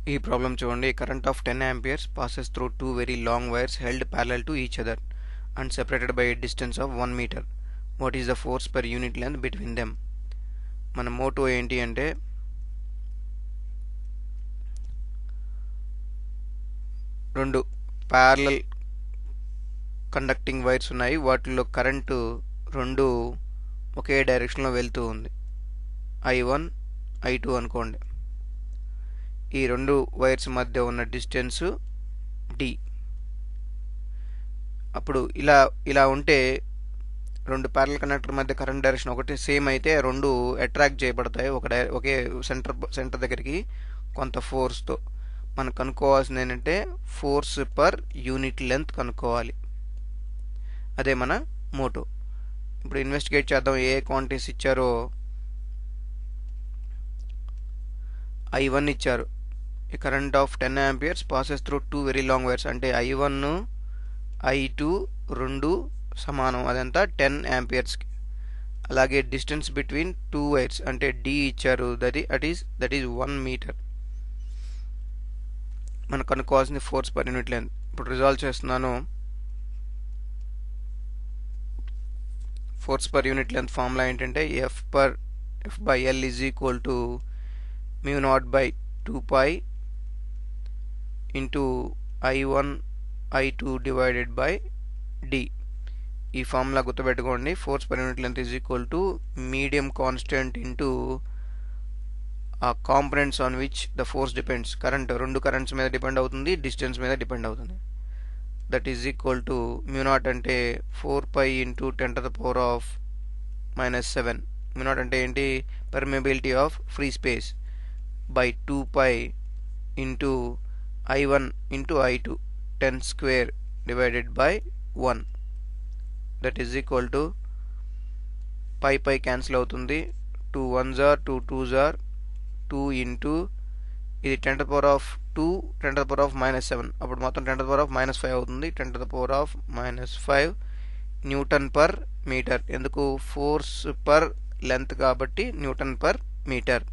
ఈ ప్రాబ్లం చూడండి. Current of 10 amperes passes through two very long wires held parallel to each other and separated by a distance of 1 meter. What is the force per unit length between them? మన Moto ఏంటి అంటే రెండు parallel conducting wires ఉన్నాయి. వాటిలో current రెండు ఒకే డైరెక్షన్లో వెళ్తూ ఉంది. I1 I2 అనుకోండి. ఈ రెండు వైర్స్ మధ్య ఉన్న డిస్టెన్స్ d. అప్పుడు ఇలా ఉంటే రెండు ప్యారలల్ కండక్టర్ మధ్య కరెంట్ డైరెక్షన్ ఒకటి సేమ్ అయితే రెండు అట్రాక్ట్ చేయబడతాయి ఒకే సెంటర్ దగ్గరికి కొంత ఫోర్స్తో. మనం కనుక్కోవాల్సింది ఏంటంటే ఫోర్స్ పర్ యూనిట్ లెంత్ కనుక్కోవాలి. అదే మన మోటో. ఇప్పుడు ఇన్వెస్టిగేట్ చేద్దాం. ఏ క్వాంటిటీస్ ఇచ్చారో. I1 ఇచ్చారు. ఈ current of 10 amperes passes through two very long wires అంటే I1 I2 రెండు సమానం, అదంతా 10 amperes. అలాగే డిస్టెన్స్ బిట్వీన్ టూ వైర్స్ అంటే d ఇచ్చారు, దట్ ఈస్ 1 మీటర్. మనం కనుక్కోవాల్సింది ఫోర్స్ పర్ యూనిట్ లెంత్. ఇప్పుడు రిజాల్వ్ చేస్తున్నాను. Force per unit length formula ఏంటంటే F by L is equal to mu naught by 2 pi into I1 I2 divided by D. ఈ formula గుర్తుపెట్టుకోండి. Force per unit length is equal to medium constant into ఆ components on which the force depends. రెండు currents మీద depend అవుతుంది, distance మీద depend అవుతుంది. That is equal to mu naught అంటే 4 pi into 10 to the power of -7. Mu naught అంటే ఏంటి? Permeability of free space by 2 pi into I1 into I2 10 square divided by 1. that is equal to pi cancel అవుతుంది. 2 1s are 2 2s are 2 into ఇది 10 to the power of 2 10 to the power of -7. అప్పుడు మొత్తం 10 to the power of -5 అవుతుంది. 10 to the power of -5 newton per metre. ఎందుకు? Force per length కాబట్టి newton per metre.